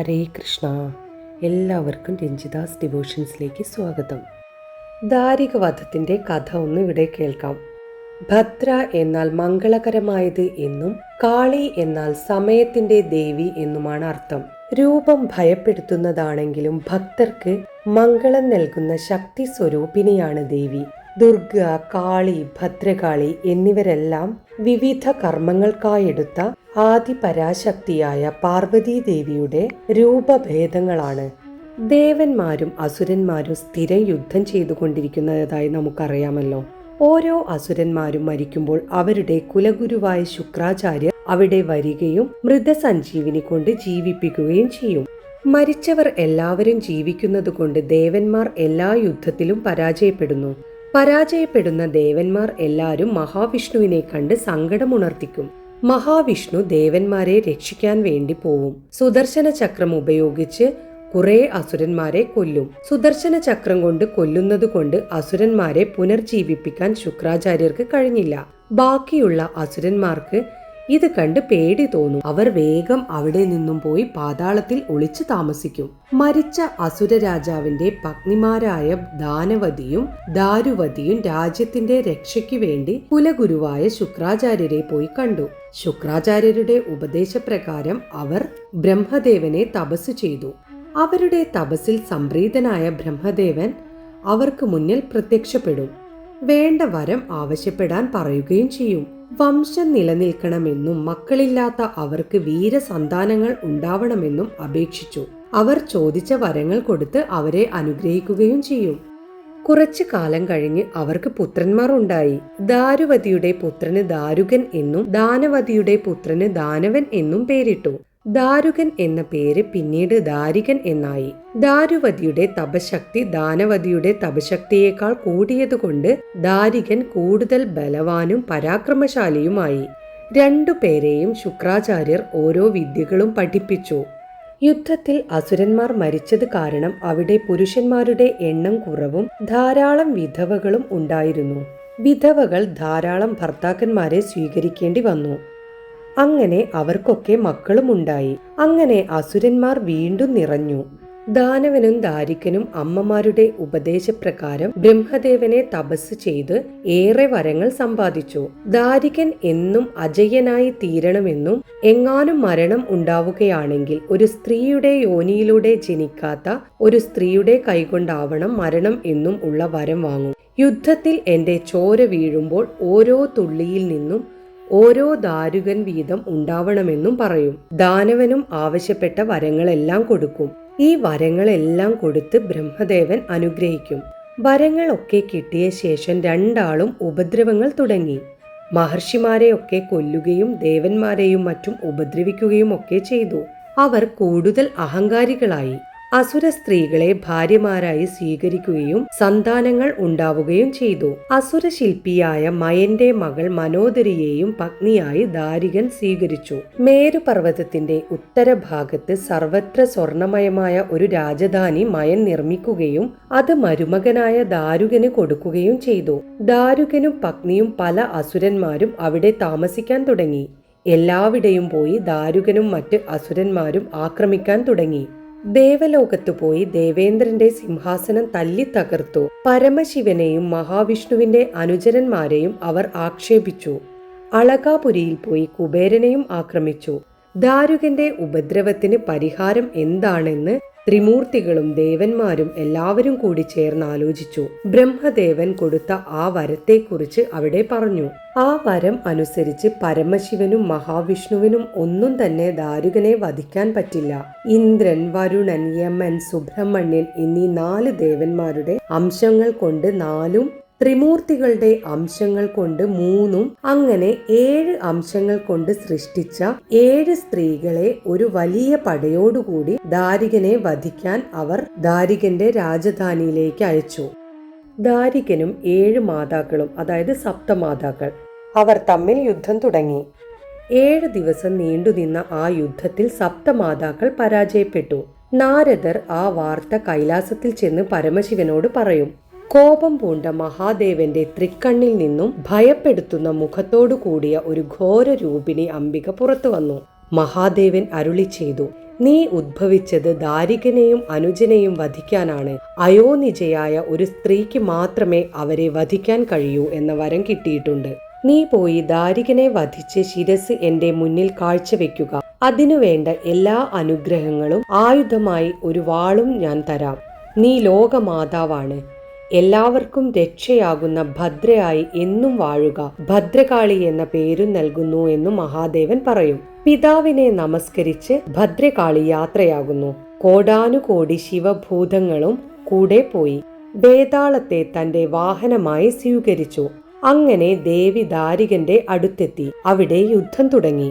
ഹരേ കൃഷ്ണ. എല്ലാവർക്കും രഞ്ജിതാസ് ഡിവോഷൻസിലേക്ക് സ്വാഗതം. ദാരികവധത്തിൻ്റെ കഥ ഒന്ന് ഇവിടെ കേൾക്കാം. ഭദ്ര എന്നാൽ മംഗളകരമായത് എന്നും കാളി എന്നാൽ സമയത്തിൻ്റെ ദേവി എന്നുമാണ് അർത്ഥം. രൂപം ഭയപ്പെടുത്തുന്നതാണെങ്കിലും ഭക്തർക്ക് മംഗളം നൽകുന്ന ശക്തി സ്വരൂപിണിയാണ് ദേവി. ദുർഗ, കാളി, ഭദ്രകാളി എന്നിവരെല്ലാം വിവിധ കർമ്മങ്ങൾക്കായെടുത്ത ആദിപരാശക്തിയായ പാർവതീ ദേവിയുടെ രൂപഭേദങ്ങളാണ്. ദേവന്മാരും അസുരന്മാരും സ്ഥിരം യുദ്ധം ചെയ്തുകൊണ്ടിരിക്കുന്നതായി നമുക്കറിയാമല്ലോ. ഓരോ അസുരന്മാരും മരിക്കുമ്പോൾ അവരുടെ കുലഗുരുവായ ശുക്രാചാര്യർ അവിടെ വരികയും മൃതസഞ്ജീവിനി കൊണ്ട് ജീവിപ്പിക്കുകയും ചെയ്യും. മരിച്ചവർ എല്ലാവരും ജീവിക്കുന്നത് കൊണ്ട് ദേവന്മാർ എല്ലാ യുദ്ധത്തിലും പരാജയപ്പെടുന്നു. പരാജയപ്പെടുന്ന ദേവന്മാർ എല്ലാവരും മഹാവിഷ്ണുവിനെ കണ്ട് സങ്കടമുണർത്തിക്കും. മഹാവിഷ്ണു ദേവന്മാരെ രക്ഷിക്കാൻ വേണ്ടി പോവും. സുദർശന ചക്രം ഉപയോഗിച്ച് കുറെ അസുരന്മാരെ കൊല്ലും. സുദർശന ചക്രം കൊണ്ട് കൊല്ലുന്നത് കൊണ്ട് അസുരന്മാരെ പുനർജീവിപ്പിക്കാൻ ശുക്രാചാര്യർക്ക് കഴിഞ്ഞില്ല. ബാക്കിയുള്ള അസുരന്മാർക്ക് ഇത് കണ്ട് പേടി തോന്നും. അവർ വേഗം അവിടെ നിന്നും പോയി പാതാളത്തിൽ ഒളിച്ചു താമസിക്കും. മരിച്ച അസുര രാജാവിന്റെ പത്നിമാരായ ദാനവതിയും ദാരുവതിയും രാജ്യത്തിന്റെ രക്ഷയ്ക്ക് വേണ്ടി കുലഗുരുവായ ശുക്രാചാര്യരെ പോയി കണ്ടു. ശുക്രാചാര്യരുടെ ഉപദേശപ്രകാരം അവർ ബ്രഹ്മദേവനെ തപസ് ചെയ്തു. അവരുടെ തപസ്സിൽ സംപ്രീതനായ ബ്രഹ്മദേവൻ അവർക്ക് മുന്നിൽ പ്രത്യക്ഷപ്പെടും. വേണ്ട വരം ആവശ്യപ്പെടാൻ പറയുകയും ചെയ്യും. വംശം നിലനിൽക്കണമെന്നും മക്കളില്ലാത്ത അവർക്ക് വീരസന്താനങ്ങൾ ഉണ്ടാവണമെന്നും അപേക്ഷിച്ചു. അവർ ചോദിച്ച വരങ്ങൾ കൊടുത്ത് അവരെ അനുഗ്രഹിക്കുകയും ചെയ്യും. കുറച്ചു കാലം കഴിഞ്ഞ് അവർക്ക് പുത്രന്മാർ ഉണ്ടായി. ദാരുവതിയുടെ പുത്രന് ദാരുകൻ എന്നും ദാനവതിയുടെ പുത്രന് ദാനവൻ എന്നും പേരിട്ടു. ദാരുകൻ എന്ന പേര് പിന്നീട് ദാരികൻ എന്നായി. ദാരുവതിയുടെ തപശക്തി ദാനവതിയുടെ തപശക്തിയേക്കാൾ കൂടിയതുകൊണ്ട് ദാരികൻ കൂടുതൽ ബലവാനും പരാക്രമശാലിയുമായി. രണ്ടുപേരെയും ശുക്രാചാര്യർ ഓരോ വിദ്യകളും പഠിപ്പിച്ചു. യുദ്ധത്തിൽ അസുരന്മാർ മരിച്ചത് കാരണം അവിടെ പുരുഷന്മാരുടെ എണ്ണം കുറവും ധാരാളം വിധവകളും ഉണ്ടായിരുന്നു. വിധവകൾ ധാരാളം ഭർത്താക്കന്മാരെ സ്വീകരിക്കേണ്ടി വന്നു. അങ്ങനെ അവർക്കൊക്കെ മക്കളും ഉണ്ടായി. അങ്ങനെ അസുരന്മാർ വീണ്ടും നിറഞ്ഞു. ദാനവനും ദാരികനും അമ്മമാരുടെ ഉപദേശപ്രകാരം ബ്രഹ്മദേവനെ തപസ് ചെയ്ത് ഏറെ വരങ്ങൾ സമ്പാദിച്ചു. ദാരികൻ എന്നും അജയ്യനായി തീരണമെന്നും എങ്ങാനും മരണം ഉണ്ടാവുകയാണെങ്കിൽ ഒരു സ്ത്രീയുടെ യോനിയിലൂടെ ജനിക്കാത്ത ഒരു സ്ത്രീയുടെ കൈകൊണ്ടാവണം മരണം എന്നും ഉള്ള വരം വാങ്ങും. യുദ്ധത്തിൽ എന്റെ ചോര വീഴുമ്പോൾ ഓരോ തുള്ളിയിൽ നിന്നും ഓരോ ദാരുകൻ വീതം ഉണ്ടാവണമെന്നും പറയും. ദാനവനും ആവശ്യപ്പെട്ട വരങ്ങളെല്ലാം കൊടുക്കും. ഈ വരങ്ങളെല്ലാം കൊടുത്ത് ബ്രഹ്മദേവൻ അനുഗ്രഹിക്കും. വരങ്ങളൊക്കെ കിട്ടിയ ശേഷം രണ്ടാളും ഉപദ്രവങ്ങൾ തുടങ്ങി. മഹർഷിമാരെയൊക്കെ കൊല്ലുകയും ദേവന്മാരെയും മറ്റും ഉപദ്രവിക്കുകയും ഒക്കെ ചെയ്തു. അവർ കൂടുതൽ അഹങ്കാരികളായി. അസുര സ്ത്രീകളെ ഭാര്യമാരായി സ്വീകരിക്കുകയും സന്താനങ്ങൾ ഉണ്ടാവുകയും ചെയ്തു. അസുര ശില്പിയായ മയന്റെ മകൾ മനോദരിയെയും പത്നിയായി ദാരികൻ സ്വീകരിച്ചു. മേരുപർവ്വതത്തിന്റെ ഉത്തരഭാഗത്ത് സർവത്ര സ്വർണമയമായ ഒരു രാജധാനി മയൻ നിർമ്മിക്കുകയും അത് മരുമകനായ ദാരുകന് കൊടുക്കുകയും ചെയ്തു. ദാരുകനും പത്നിയും പല അസുരന്മാരും അവിടെ താമസിക്കാൻ തുടങ്ങി. എല്ലാവിടെയും പോയി ദാരുകനും മറ്റ് അസുരന്മാരും ആക്രമിക്കാൻ തുടങ്ങി. ദേവലോകത്ത് പോയി ദേവേന്ദ്രന്റെ സിംഹാസനം തല്ലി തകർത്തു. പരമശിവനെയും മഹാവിഷ്ണുവിന്റെ അനുചരന്മാരെയും അവർ ആക്ഷേപിച്ചു. അളകാപുരിയിൽ പോയി കുബേരനെയും ആക്രമിച്ചു. ദാരുകന്റെ ഉപദ്രവത്തിന് പരിഹാരം എന്താണെന്ന് ത്രിമൂർത്തികളും ദേവന്മാരും എല്ലാവരും കൂടി ചേർന്ന് ആലോചിച്ചു. ബ്രഹ്മദേവൻ കൊടുത്ത ആ വരത്തെക്കുറിച്ച് അവിടെ പറഞ്ഞു. ആ വരം അനുസരിച്ച് പരമശിവനും മഹാവിഷ്ണുവിനും ഒന്നും തന്നെ ദാരുകനെ വധിക്കാൻ പറ്റില്ല. ഇന്ദ്രൻ, വരുണൻ, യമൻ, സുബ്രഹ്മണ്യൻ എന്നീ 4 ദേവന്മാരുടെ അംശങ്ങൾ കൊണ്ട് 4, ത്രിമൂർത്തികളുടെ അംശങ്ങൾ കൊണ്ട് 3, അങ്ങനെ 7 അംശങ്ങൾ കൊണ്ട് സൃഷ്ടിച്ച 7 സ്ത്രീകളെ ഒരു വലിയ പടയോടുകൂടി ദാരികനെ വധിക്കാൻ അവർ ദാരികന്റെ രാജധാനിയിലേക്ക് അയച്ചു. ദാരികനും 7 മാതാക്കളും, അതായത് സപ്തമാതാക്കൾ, അവർ തമ്മിൽ യുദ്ധം തുടങ്ങി. 7 ദിവസം നീണ്ടുനിന്ന ആ യുദ്ധത്തിൽ സപ്തമാതാക്കൾ പരാജയപ്പെട്ടു. നാരദർ ആ വാർത്ത കൈലാസത്തിൽ ചെന്ന് പരമശിവനോട് പറയും. കോപം പൂണ്ട മഹാദേവന്റെ തൃക്കണ്ണിൽ നിന്നും ഭയപ്പെടുത്തുന്ന മുഖത്തോടു കൂടിയ ഒരു ഘോര രൂപിണി അംബിക പുറത്തു വന്നു. മഹാദേവൻ അരുളി ചെയ്തു, നീ ഉദ്ഭവിച്ചത് ദാരികനെയും അനുജനെയും വധിക്കാനാണ്. അയോനിജയായ ഒരു സ്ത്രീക്ക് മാത്രമേ അവരെ വധിക്കാൻ കഴിയൂ എന്ന വരം കിട്ടിയിട്ടുണ്ട്. നീ പോയി ദാരികനെ വധിച്ച് ശിരസ് എന്റെ മുന്നിൽ കാഴ്ചവെക്കുക. അതിനുവേണ്ട എല്ലാ അനുഗ്രഹങ്ങളും ആയുധമായി ഒരു വാളും ഞാൻ തരാം. നീ ലോകമാതാവാണ്. എല്ലാവർക്കും രക്ഷയാകുന്ന ഭദ്രയായി എന്നും വാഴുക. ഭദ്രകാളി എന്ന പേരും നൽകുന്നു എന്നു മഹാദേവൻ പറയും. പിതാവിനെ നമസ്കരിച്ച് ഭദ്രകാളി യാത്രയാകുന്നു. കോടാനുകോടി ശിവഭൂതങ്ങളും കൂടെ പോയി വേതാളത്തെ തന്റെ വാഹനമായി സ്വീകരിച്ചു. അങ്ങനെ ദേവി ദാരികന്റെ അടുത്തെത്തി. അവിടെ യുദ്ധം തുടങ്ങി.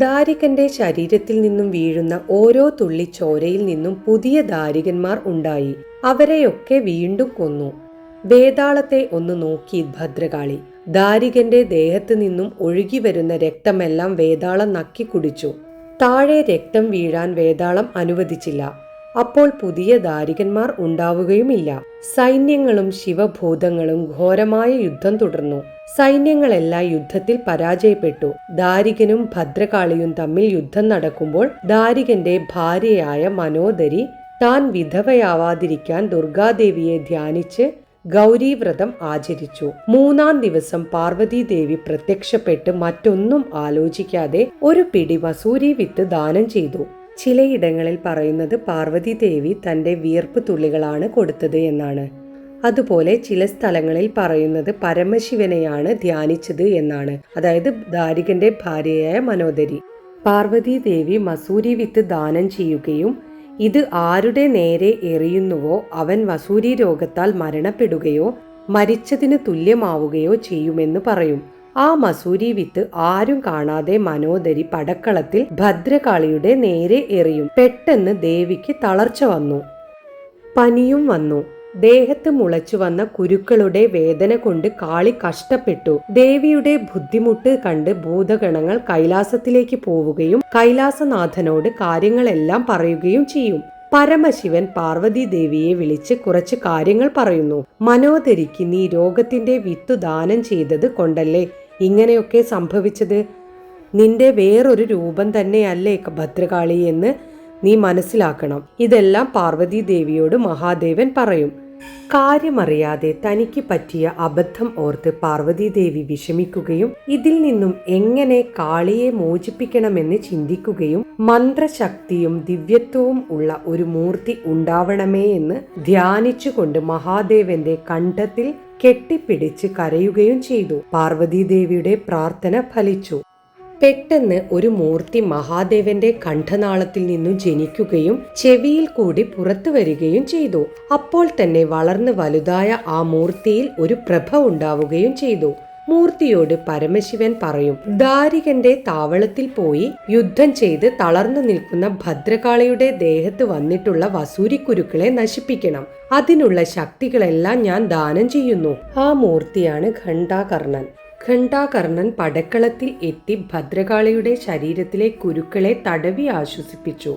ദാരികന്റെ ശരീരത്തിൽ നിന്നും വീഴുന്ന ഓരോ തുള്ളി ചോരയിൽ നിന്നും പുതിയ ദാരികന്മാർ ഉണ്ടായി. അവരെയൊക്കെ വീണ്ടും കൊന്നു. വേതാളത്തെ ഒന്ന് നോക്കി ഭദ്രകാളി. ദാരികന്റെ ദേഹത്ത് നിന്നും ഒഴുകി വരുന്ന രക്തമെല്ലാം വേതാളം നക്കി കുടിച്ചു. താഴെ രക്തം വീഴാൻ വേതാളം അനുവദിച്ചില്ല. അപ്പോൾ പുതിയ ദാരികന്മാർ ഉണ്ടാവുകയുമില്ല. സൈന്യങ്ങളും ശിവഭൂതങ്ങളും ഘോരമായ യുദ്ധം തുടർന്നു. സൈന്യങ്ങളെല്ലാം യുദ്ധത്തിൽ പരാജയപ്പെട്ടു. ദാരികനും ഭദ്രകാളിയും തമ്മിൽ യുദ്ധം നടക്കുമ്പോൾ ദാരികന്റെ ഭാര്യയായ മനോദരി താൻ വിധവയാവാതിരിക്കാൻ ദുർഗാദേവിയെ ധ്യാനിച്ച് ഗൗരീവ്രതം ആചരിച്ചു. 3-ാം ദിവസം പാർവതീദേവി പ്രത്യക്ഷപ്പെട്ട് മറ്റൊന്നും ആലോചിക്കാതെ ഒരു പിടി മസൂരി വിത്ത് ദാനം ചെയ്തു. ചിലയിടങ്ങളിൽ പറയുന്നത് പാർവതീദേവി തന്റെ വിയർപ്പ് തുള്ളികളാണ് കൊടുത്തത് എന്നാണ്. അതുപോലെ ചില സ്ഥലങ്ങളിൽ പറയുന്നത് പരമശിവനെയാണ് ധ്യാനിച്ചത് എന്നാണ്. അതായത് ദാരികന്റെ ഭാര്യയായ മനോദരി. പാർവതീദേവി മസൂരി വിത്ത് ദാനം ചെയ്യുകയും ഇത് ആരുടെ നേരെ എറിയുന്നുവോ അവൻ വസൂരി രോഗത്താൽ മരണപ്പെടുകയോ മരിച്ചതിന് തുല്യമാവുകയോ ചെയ്യുമെന്ന് പറയും. ആ മസൂരി വിത്ത് ആരും കാണാതെ മനോദരി പടക്കളത്തിൽ ഭദ്രകാളിയുടെ നേരെ എറിയും. പെട്ടെന്ന് ദേവിക്ക് തളർച്ച വന്നു. പനിയും വന്നു. ദേഹത്ത് മുളച്ചു വന്ന കുരുക്കളുടെ വേദന കൊണ്ട് കാളി കഷ്ടപ്പെട്ടു. ദേവിയുടെ ബുദ്ധിമുട്ട് കണ്ട് ഭൂതഗണങ്ങൾ കൈലാസത്തിലേക്ക് പോവുകയും കൈലാസനാഥനോട് കാര്യങ്ങളെല്ലാം പറയുകയും ചെയ്യും. പരമശിവൻ പാർവതി ദേവിയെ വിളിച്ച് കുറച്ച് കാര്യങ്ങൾ പറയുന്നു. മനോദരിക്ക് നീ രോഗത്തിന്റെ വിത്തു ദാനം ചെയ്തത് കൊണ്ടല്ലേ ഇങ്ങനെയൊക്കെ സംഭവിച്ചത്. നിന്റെ വേറൊരു രൂപം തന്നെയല്ലേ ഭദ്രകാളി എന്ന് നീ മനസ്സിലാക്കണം. ഇതെല്ലാം പാർവതി ദേവിയോട് മഹാദേവൻ പറയും. കാര്യമറിയാതെ തനിക്ക് പറ്റിയ അബദ്ധം ഓർത്ത് പാർവതീദേവി വിഷമിക്കുകയും ഇതിൽ നിന്നും എങ്ങനെ കാളിയെ മോചിപ്പിക്കണമെന്ന് ചിന്തിക്കുകയും മന്ത്രശക്തിയും ദിവ്യത്വവും ഉള്ള ഒരു മൂർത്തി ഉണ്ടാവണമേ എന്ന് ധ്യാനിച്ചുകൊണ്ട് മഹാദേവന്റെ കണ്ഠത്തിൽ കെട്ടിപ്പിടിച്ച് കരയുകയും ചെയ്തു. പാർവതീദേവിയുടെ പ്രാർത്ഥന ഫലിച്ചു. പെട്ടെന്ന് ഒരു മൂർത്തി മഹാദേവന്റെ കണ്ഠനാളത്തിൽ നിന്നു ജനിക്കുകയും ചെവിയിൽ കൂടി പുറത്തു വരികയും ചെയ്തു. അപ്പോൾ തന്നെ വളർന്ന് വലുതായ ആ മൂർത്തിയിൽ ഒരു പ്രഭ ഉണ്ടാവുകയും ചെയ്തു. മൂർത്തിയോട് പരമശിവൻ പറയും, ദാരികന്റെ താവളത്തിൽ പോയി യുദ്ധം ചെയ്ത് തളർന്നു നിൽക്കുന്ന ഭദ്രകാളിയുടെ ദേഹത്ത് വന്നിട്ടുള്ള വസൂരിക്കുരുക്കളെ നശിപ്പിക്കണം. അതിനുള്ള ശക്തികളെല്ലാം ഞാൻ ദാനം ചെയ്യുന്നു. ആ മൂർത്തിയാണ് ഘണ്ടാകർണൻ. ഘണ്ടാകർണൻ പടക്കളത്തിൽ എത്തി ഭദ്രകാളിയുടെ ശരീരത്തിലെ കുരുക്കളെ തടവി ആശ്വസിപ്പിച്ചു.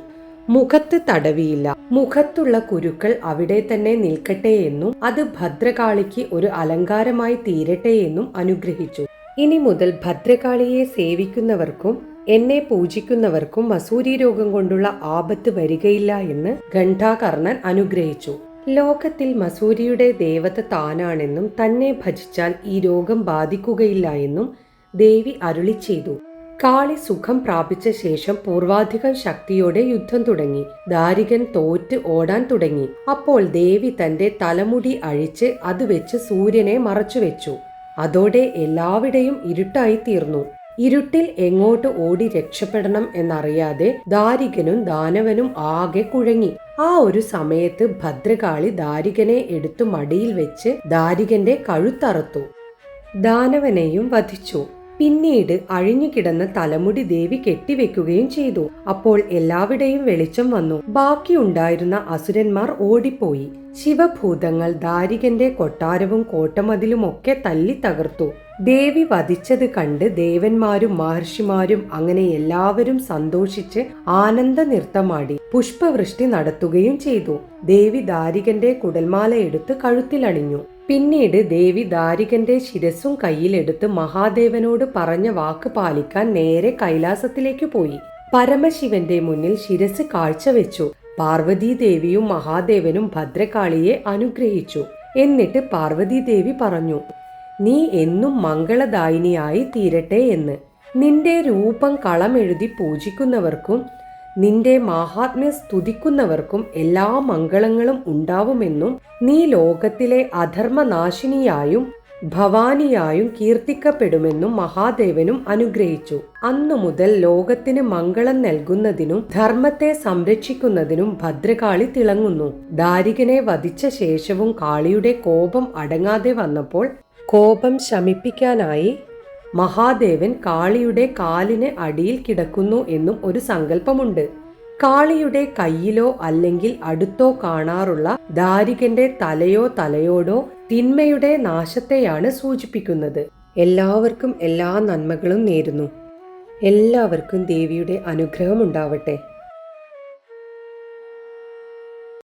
മുഖത്ത് തടവിയില്ല. മുഖത്തുള്ള കുരുക്കൾ അവിടെ തന്നെ നിൽക്കട്ടെ എന്നും അത് ഭദ്രകാളിക്ക് ഒരു അലങ്കാരമായി തീരട്ടെ എന്നും അനുഗ്രഹിച്ചു. ഇനി മുതൽ ഭദ്രകാളിയെ സേവിക്കുന്നവർക്കും എന്നെ പൂജിക്കുന്നവർക്കും വസൂരി രോഗം കൊണ്ടുള്ള ആപത്ത് വരികയില്ല എന്ന് ഘണ്ടാകർണൻ അനുഗ്രഹിച്ചു. ലോകത്തിൽ മസൂരിയുടെ ദേവത താനാണെന്നും തന്നെ ഭജിച്ചാൽ ഈ രോഗം ബാധിക്കുകയില്ല എന്നും ദേവി അരുളി ചെയ്തു. കാളി സുഖം പ്രാപിച്ച ശേഷം പൂർവാധികം ശക്തിയോടെ യുദ്ധം തുടങ്ങി. ദാരികൻ തോറ്റ് ഓടാൻ തുടങ്ങി. അപ്പോൾ ദേവി തന്റെ തലമുടി അഴിച്ച് അത് വെച്ച് സൂര്യനെ മറച്ചുവെച്ചു. അതോടെ എല്ലാവിടെയും ഇരുട്ടായി തീർന്നു. ഇരുട്ടിൽ എങ്ങോട്ട് ഓടി രക്ഷപ്പെടണം എന്നറിയാതെ ദാരികനും ദാനവനും ആകെ കുഴങ്ങി. ആ ഒരു സമയത്ത് ഭദ്രകാളി ദാരികനെ എടുത്തു മടിയിൽ വെച്ച് ദാരികന്റെ കഴുത്തറുത്തു. ദാനവനെയും വധിച്ചു. പിന്നീട് അഴിഞ്ഞുകിടന്ന തലമുടി ദേവി കെട്ടിവെക്കുകയും ചെയ്തു. അപ്പോൾ എല്ലാവിടെയും വെളിച്ചം വന്നു. ബാക്കിയുണ്ടായിരുന്ന അസുരന്മാർ ഓടിപ്പോയി. ശിവഭൂതങ്ങൾ ദാരികന്റെ കൊട്ടാരവും കോട്ടമതിലുമൊക്കെ തല്ലി തകർത്തു. ദേവി വധിച്ചത് കണ്ട് ദേവന്മാരും മഹർഷിമാരും അങ്ങനെ എല്ലാവരും സന്തോഷിച്ച് ആനന്ദ നൃത്തമാടി പുഷ്പവൃഷ്ടി നടത്തുകയും ചെയ്തു. ദേവി ദാരികന്റെ കുടൽമാല എടുത്ത് കഴുത്തിലണിഞ്ഞു. പിന്നീട് ദേവി ദാരികന്റെ ശിരസ്സും കയ്യിലെടുത്ത് മഹാദേവനോട് പറഞ്ഞ വാക്ക് പാലിക്കാൻ നേരെ കൈലാസത്തിലേക്ക് പോയി. പരമശിവന്റെ മുന്നിൽ ശിരസ് കാഴ്ചവെച്ചു. പാർവതീദേവിയും മഹാദേവനും ഭദ്രകാളിയെ അനുഗ്രഹിച്ചു. എന്നിട്ട് പാർവതീദേവി പറഞ്ഞു, നീ എന്നും മംഗളദായിനിയായി തീരട്ടെ എന്ന്. നിന്റെ രൂപം കളമെഴുതി പൂജിക്കുന്നവർക്കും നിന്റെ മാഹാത്മ്യം സ്തുതിക്കുന്നവർക്കും എല്ലാ മംഗളങ്ങളും ഉണ്ടാവുമെന്നും നീ ലോകത്തിലെ അധർമ്മനാശിനിയായും ഭവാനിയായും കീർത്തിക്കപ്പെടുമെന്നും മഹാദേവനും അനുഗ്രഹിച്ചു. അന്നു മുതൽ ലോകത്തിന് മംഗളം നൽകുന്നതിനും ധർമ്മത്തെ സംരക്ഷിക്കുന്നതിനും ഭദ്രകാളി തിളങ്ങുന്നു. ദാരികനെ വധിച്ച ശേഷവും കാളിയുടെ കോപം അടങ്ങാതെ വന്നപ്പോൾ കോപം ശമിപ്പിക്കാനായി മഹാദേവൻ കാളിയുടെ കാലിന് അടിയിൽ കിടക്കുന്നു എന്നും ഒരു സങ്കല്പമുണ്ട്. കാളിയുടെ കയ്യിലോ അല്ലെങ്കിൽ അടുത്തോ കാണാറുള്ള ദാരികന്റെ തലയോടോ തിന്മയുടെ നാശത്തെയാണ് സൂചിപ്പിക്കുന്നത്. എല്ലാവർക്കും എല്ലാ നന്മകളും നേരുന്നു. എല്ലാവർക്കും ദേവിയുടെ അനുഗ്രഹം ഉണ്ടാവട്ടെ.